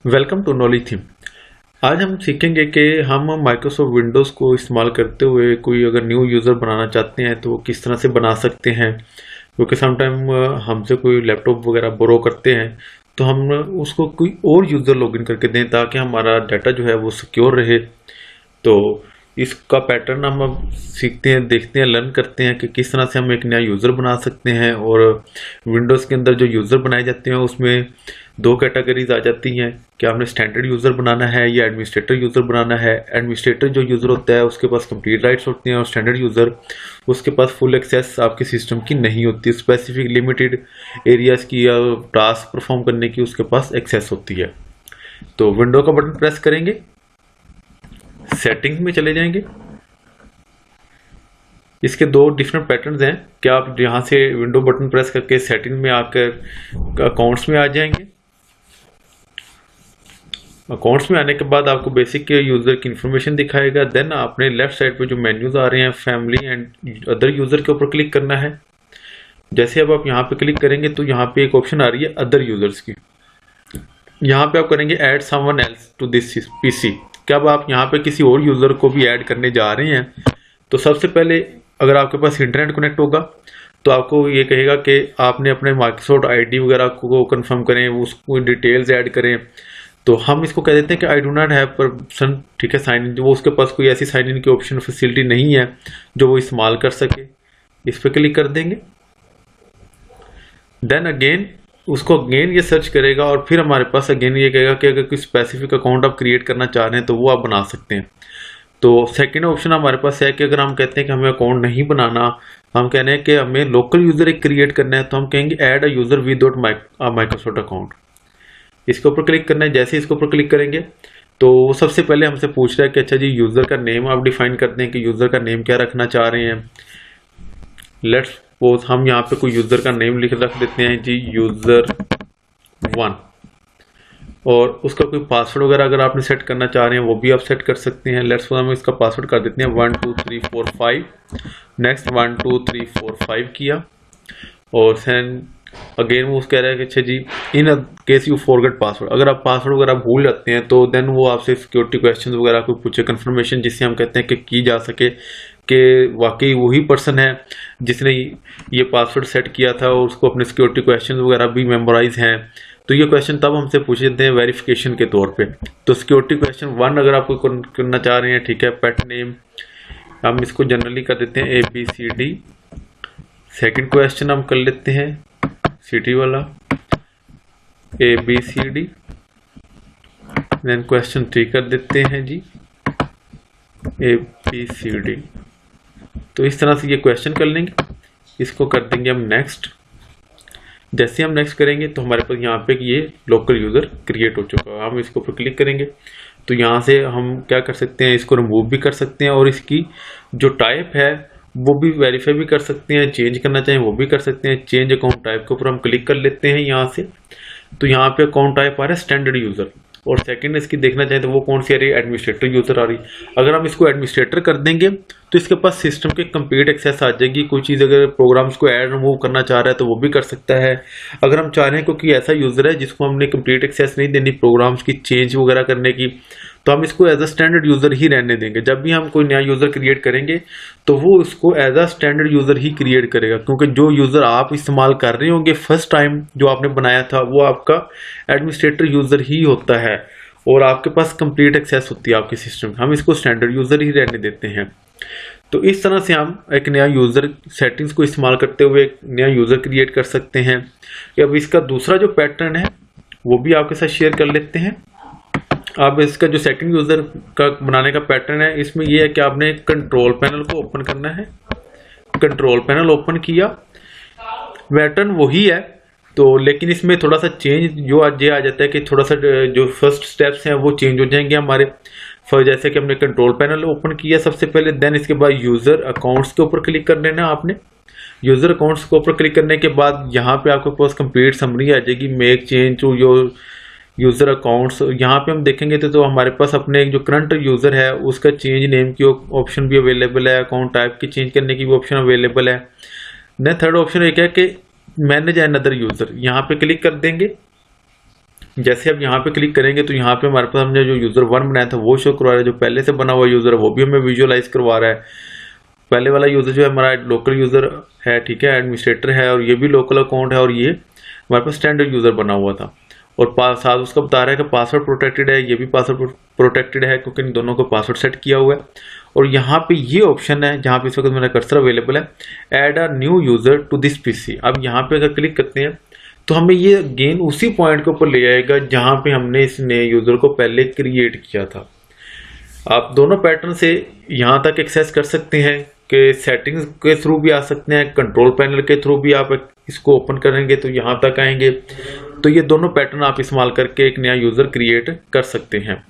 Welcome to knowledge theme. आज हम सीखेंगे कि हम माइक्रोसॉफ्ट विंडोज़ को इस्तेमाल करते हुए कोई अगर न्यू यूज़र बनाना चाहते हैं तो वो किस तरह से बना सकते हैं। क्योंकि समटाइम हमसे कोई लैपटॉप वगैरह बोरो करते हैं तो हम उसको कोई और यूज़र लॉगिन करके दें ताकि हमारा डाटा जो है वो सिक्योर रहे। तो इसका पैटर्न हम अब सीखते हैं, देखते हैं, लर्न करते हैं कि किस तरह से हम एक नया यूज़र बना सकते हैं। और विंडोज़ के अंदर जो यूज़र बनाए जाते हैं उसमें दो कैटेगरीज आ जाती हैं कि आपने स्टैंडर्ड यूज़र बनाना है या एडमिनिस्ट्रेटर यूज़र बनाना है। एडमिनिस्ट्रेटर जो यूज़र होता है उसके पास कंप्लीट राइट्स होते हैं और स्टैंडर्ड यूज़र उसके पास फुल एक्सेस आपके सिस्टम की नहीं होती, स्पेसिफिक लिमिटेड एरियाज़ की या टास्क परफॉर्म करने की उसके पास एक्सेस होती है। तो विंडो का बटन प्रेस करेंगे, सेटिंग में चले जाएंगे। इसके दो डिफरेंट पैटर्न्स हैं कि आप यहां से विंडो बटन प्रेस करके सेटिंग में आकर अकाउंट्स में आ जाएंगे। अकाउंट्स में आने के बाद आपको बेसिक यूजर की इंफॉर्मेशन दिखाएगा। देन आपने लेफ्ट साइड पे जो मेन्यूज आ रहे हैं फैमिली एंड अदर यूजर के ऊपर क्लिक करना है। जैसे अब आप यहाँ पे क्लिक करेंगे तो यहाँ पे एक ऑप्शन आ रही है अदर यूजर्स की। यहाँ पे आप करेंगे add someone else to this PC. क्या अब आप यहाँ पे किसी और यूजर को भी ऐड करने जा रहे हैं तो सबसे पहले अगर आपके पास इंटरनेट कनेक्ट होगा तो आपको ये कहेगा कि आपने अपने माइक्रोसॉफ्ट आईडी वगैरह को कंफर्म करें, उसको डिटेल्स ऐड करें। तो हम इसको कह देते हैं कि I do not have permission, ठीक है, साइन इन। वो उसके पास कोई ऐसी साइन इन की ऑप्शन फैसिलिटी नहीं है जो वो इस्तेमाल कर सके। इस पर क्लिक कर देंगे। देन अगेन उसको अगेन ये सर्च करेगा और फिर हमारे पास अगेन ये कहेगा कि अगर कोई स्पेसिफिक अकाउंट आप क्रिएट करना चाह रहे हैं तो वो आप बना सकते हैं। तो सेकंड ऑप्शन हमारे पास है कि अगर हम कहते हैं कि हमें अकाउंट नहीं बनाना, हम कह रहे हैं कि हमें लोकल यूजर एक क्रिएट करना है, तो हम कहेंगे add a user without Microsoft account. इसके ऊपर क्लिक करना है। जैसे इसके ऊपर क्लिक करेंगे तो सबसे पहले हमसे पूछ रहा है कि अच्छा जी यूजर का नेम आप डिफाइन कर दें कि यूजर का नेम क्या रखना चाह रहे हैं। लेट्स सपोज हम यहाँ पे कोई यूजर का नेम रख देते हैं जी user1। और उसका कोई पासवर्ड वगैरह अगर आपने सेट करना चाह रहे हैं वो भी आप सेट कर सकते हैं। लेट्स सपोज हम इसका पासवर्ड कर देते हैं 1 2 3 4 5। नेक्स्ट 1 2 3 4 5 किया और देन अगेन वो कह रहा है कि अच्छा जी in case you forget password, अगर आप पासवर्ड वगैरह भूल जाते हैं तो देन वो आपसे सिक्योरिटी क्वेश्चंस वगैरह को पूछे, कंफर्मेशन जिससे हम कहते हैं कि की जा सके कि वाकई वही पर्सन है जिसने ये पासवर्ड सेट किया था और उसको अपने सिक्योरिटी क्वेश्चंस वगैरह भी मेमोराइज हैं। तो ये क्वेश्चन तब हमसे पूछे जाते हैं वेरिफिकेशन के तौर पे। तो सिक्योरिटी क्वेश्चन 1 अगर आपको करना चाह रहे हैं, ठीक है, पेट नेम हम इसको जनरली कर देते हैं ABCD। सेकंड क्वेश्चन हम कर लेते हैं सिटी वाला ABCD। देन क्वेश्चन 3 कर देते हैं जी ABCD। तो इस तरह से ये क्वेश्चन कर लेंगे। इसको कर देंगे हम नेक्स्ट। जैसे हम नेक्स्ट करेंगे तो हमारे पास यहाँ पे ये लोकल यूजर क्रिएट हो चुका है। हम इसके ऊपर क्लिक करेंगे तो यहाँ से हम क्या कर सकते हैं, इसको रिमूव भी कर सकते हैं और इसकी जो टाइप है वो भी वेरीफाई भी कर सकते हैं, चेंज करना चाहें वो भी कर सकते हैं। चेंज अकाउंट टाइप के ऊपर हम क्लिक कर लेते हैं यहाँ से। तो यहाँ पे अकाउंट टाइप आ रहा है स्टैंडर्ड यूजर और सेकंड इसकी देखना चाहें तो वो कौन सी आ रही है, एडमिनिस्ट्रेटर यूजर आ रही है। अगर हम इसको एडमिनिस्ट्रेटर कर देंगे तो इसके पास सिस्टम के कंप्लीट एक्सेस आ जाएगी। कोई चीज़ अगर प्रोग्राम्स को ऐड रिमूव करना चाह रहा है तो वो भी कर सकता है। अगर हम चाह रहे हैं क्योंकि ऐसा यूजर है जिसको हमने कंप्लीट एक्सेस नहीं देनी प्रोग्राम्स की चेंज वगैरह करने की, तो हम इसको एज अ स्टैंडर्ड यूजर ही रहने देंगे। जब भी हम कोई नया यूजर क्रिएट करेंगे तो वो उसको एज अ स्टैंडर्ड यूजर ही क्रिएट करेगा, क्योंकि जो यूजर आप इस्तेमाल कर रहे होंगे फर्स्ट टाइम जो आपने बनाया था वो आपका एडमिनिस्ट्रेटर यूजर ही होता है और आपके पास कंप्लीट एक्सेस होती है आपके सिस्टम। हम इसको स्टैंडर्ड यूजर ही रहने देते हैं। तो इस तरह से हम एक नया यूजर सेटिंग्स को इस्तेमाल करते हुए एक नया यूजर क्रिएट कर सकते हैं। अब इसका दूसरा जो पैटर्न है वो भी आपके साथ शेयर कर लेते हैं। अब इसका जो सेकंड यूजर का बनाने का पैटर्न है इसमें यह है कि आपने कंट्रोल पैनल को ओपन करना है। कंट्रोल पैनल ओपन किया, पैटर्न वही है तो लेकिन इसमें थोड़ा सा चेंज जो आज ये आ जाता है कि थोड़ा सा जो फर्स्ट स्टेप्स हैं वो चेंज हो जाएंगे हमारे। जैसे कि हमने कंट्रोल पैनल ओपन किया सबसे पहले, देन इसके बाद यूजर अकाउंट्स के ऊपर क्लिक कर लेना आपने। यूजर अकाउंट्स के ऊपर क्लिक करने के बाद यहाँ पे आपके पास कंप्लीट समरी आ जाएगी, make change to your user accounts. यहाँ पे हम देखेंगे तो हमारे पास अपने जो करंट यूजर है उसका चेंज नेम की ऑप्शन भी अवेलेबल है, अकाउंट टाइप की चेंज करने की भी ऑप्शन अवेलेबल है। देन थर्ड ऑप्शन एक है कि मैनेज अनदर यूजर, यहाँ पे क्लिक कर देंगे जैसे अब यहाँ पे क्लिक करेंगे तो यहाँ पे हमारे पास हमने जो यूजर 1 बनाया था वो शो करवा रहा है, जो पहले से बना हुआ यूजर है वो भी हमें विजुअलाइज करवा रहा है। पहले वाला यूजर जो है हमारा लोकल यूजर है, ठीक है, एडमिनिस्ट्रेटर है, और ये भी लोकल अकाउंट है, और ये हमारे पास स्टैंडर्ड यूजर बना हुआ था। और साथ उसका बता रहा है कि पासवर्ड प्रोटेक्टेड है, ये भी पासवर्ड प्रोटेक्टेड है क्योंकि इन दोनों को पासवर्ड सेट किया हुआ है। और यहाँ पे ये ऑप्शन है जहाँ पे इस वक्त मेरा कर्सर अवेलेबल है, add a new user to this PC. अब यहाँ पे अगर क्लिक करते हैं तो हमें ये अगेन उसी पॉइंट के ऊपर ले जाएगा जहाँ पे हमने इस नए यूजर को पहले क्रिएट किया था। आप दोनों पैटर्न से यहाँ तक एक्सेस कर सकते हैं कि सेटिंग्स के थ्रू भी आ सकते हैं, कंट्रोल पैनल के थ्रू भी आप इसको ओपन करेंगे तो यहाँ तक आएंगे। तो ये दोनों पैटर्न आप इस्तेमाल करके एक नया यूजर क्रिएट कर सकते हैं।